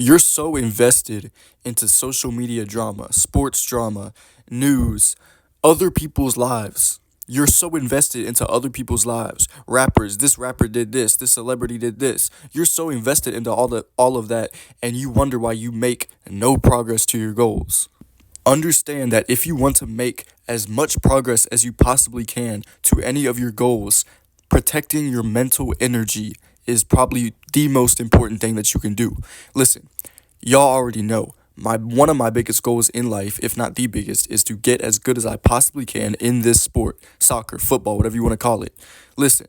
You're so invested into social media drama, sports drama, news, other people's lives. You're so invested into other people's lives. Rappers, this rapper did this celebrity did this. You're so invested into all of that, and you wonder why you make no progress to your goals. Understand that if you want to make as much progress as you possibly can to any of your goals, protecting your mental energy is probably the most important thing that you can do. Listen, y'all already know my one of my biggest goals in life, if not the biggest, is to get as good as I possibly can in this sport, soccer, football, whatever you want to call it. Listen,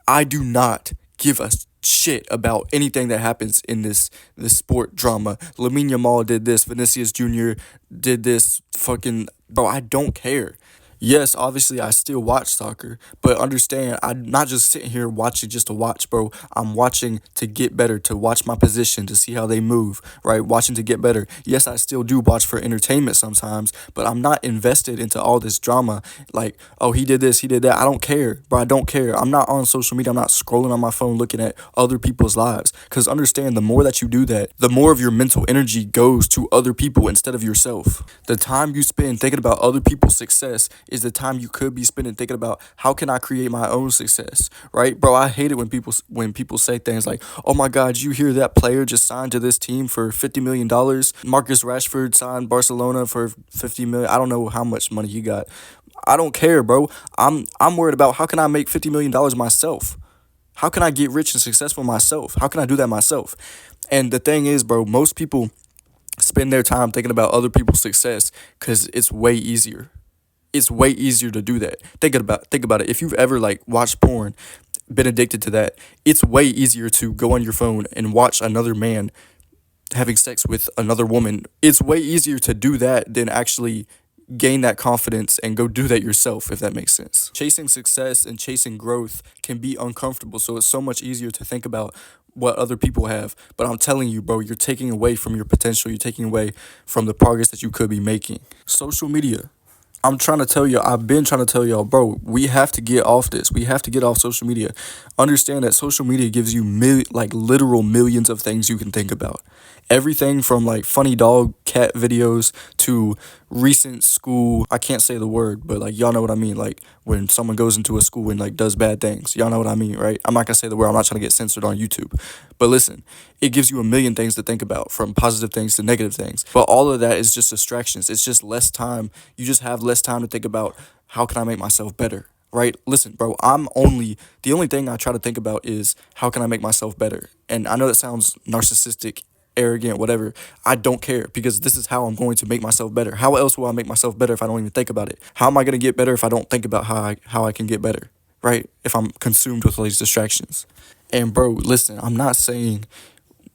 I do not give a shit about anything that happens in this sport drama. Lamine Yamal did this, Vinicius Jr. did this, fucking bro, I don't care. Yes, obviously I still watch soccer, but understand I'm not just sitting here watching just to watch, bro. I'm watching to get better, to watch my position, to see how they move, right? Watching to get better. Yes, I still do watch for entertainment sometimes, but I'm not invested into all this drama. Like, oh, he did this, he did that. I don't care, bro. I don't care. I'm not on social media. I'm not scrolling on my phone looking at other people's lives. Because understand, the more that you do that, the more of your mental energy goes to other people instead of yourself. The time you spend thinking about other people's success is the time you could be spending thinking about how can I create my own success, right? Bro, I hate it when people say things like, "Oh my God, you hear that player just signed to this team for $50 million? Marcus Rashford signed Barcelona for 50 million. I don't know how much money he got. I don't care, bro. I'm worried about how can I make $50 million myself. How can I get rich and successful myself? How can I do that myself? And the thing is, bro, most people spend their time thinking about other people's success because it's way easier. It's way easier to do that. Think about it. If you've ever like watched porn, been addicted to that, it's way easier to go on your phone and watch another man having sex with another woman. It's way easier to do that than actually gain that confidence and go do that yourself, if that makes sense. Chasing success and chasing growth can be uncomfortable, so it's so much easier to think about what other people have. But I'm telling you, bro, you're taking away from your potential. You're taking away from the progress that you could be making. Social media. I'm trying to tell you, I've been trying to tell y'all, bro, we have to get off this. We have to get off social media. Understand that social media gives you like literal millions of things you can think about. Everything from like funny dog cat videos to recent school, I can't say the word, but like y'all know what I mean. Like when someone goes into a school and like does bad things, y'all know what I mean, right? I'm not gonna say the word. I'm not trying to get censored on YouTube. But listen, it gives you a million things to think about, from positive things to negative things. But all of that is just distractions. It's just less time. You just have less time to think about how can I make myself better, right? Listen, bro, the only thing I try to think about is how can I make myself better? And I know that sounds narcissistic, arrogant, whatever. I don't care, because this is how I'm going to make myself better. How else will I make myself better if I don't even think about it? How am I going to get better if I don't think about how I can get better, right? If I'm consumed with all these distractions. And bro, listen, I'm not saying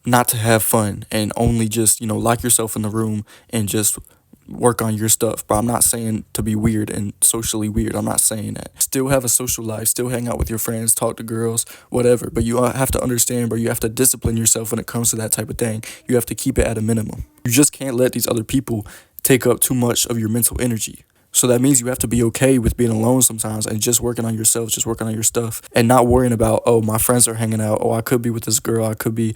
not to have fun and only just, lock yourself in the room and just work on your stuff. But I'm not saying to be weird and socially weird. I'm not saying that. Still have a social life, still hang out with your friends, talk to girls, whatever. But you have to understand, bro, you have to discipline yourself when it comes to that type of thing. You have to keep it at a minimum. You just can't let these other people take up too much of your mental energy. So that means you have to be okay with being alone sometimes and just working on yourself, just working on your stuff, and not worrying about, oh, my friends are hanging out. Oh, I could be with this girl. I could be,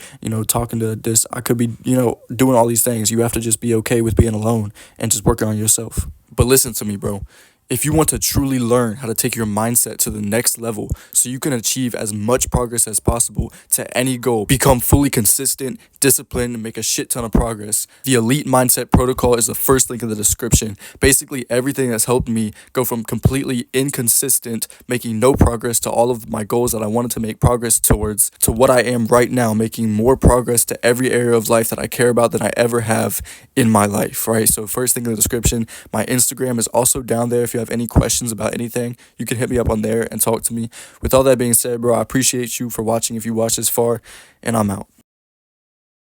talking to this. I could be, doing all these things. You have to just be okay with being alone and just working on yourself. But listen to me, bro. If you want to truly learn how to take your mindset to the next level so you can achieve as much progress as possible to any goal, become fully consistent, disciplined, and make a shit ton of progress, the Elite Mindset Protocol is the first link in the description. Basically, everything that's helped me go from completely inconsistent, making no progress, to all of my goals that I wanted to make progress towards, to what I am right now, making more progress to every area of life that I care about than I ever have in my life, right? So first thing in the description, my Instagram is also down there. If you have any questions about anything, you can hit me up on there and talk to me. With all that being said, bro, I appreciate you for watching if you watched this far, and I'm out.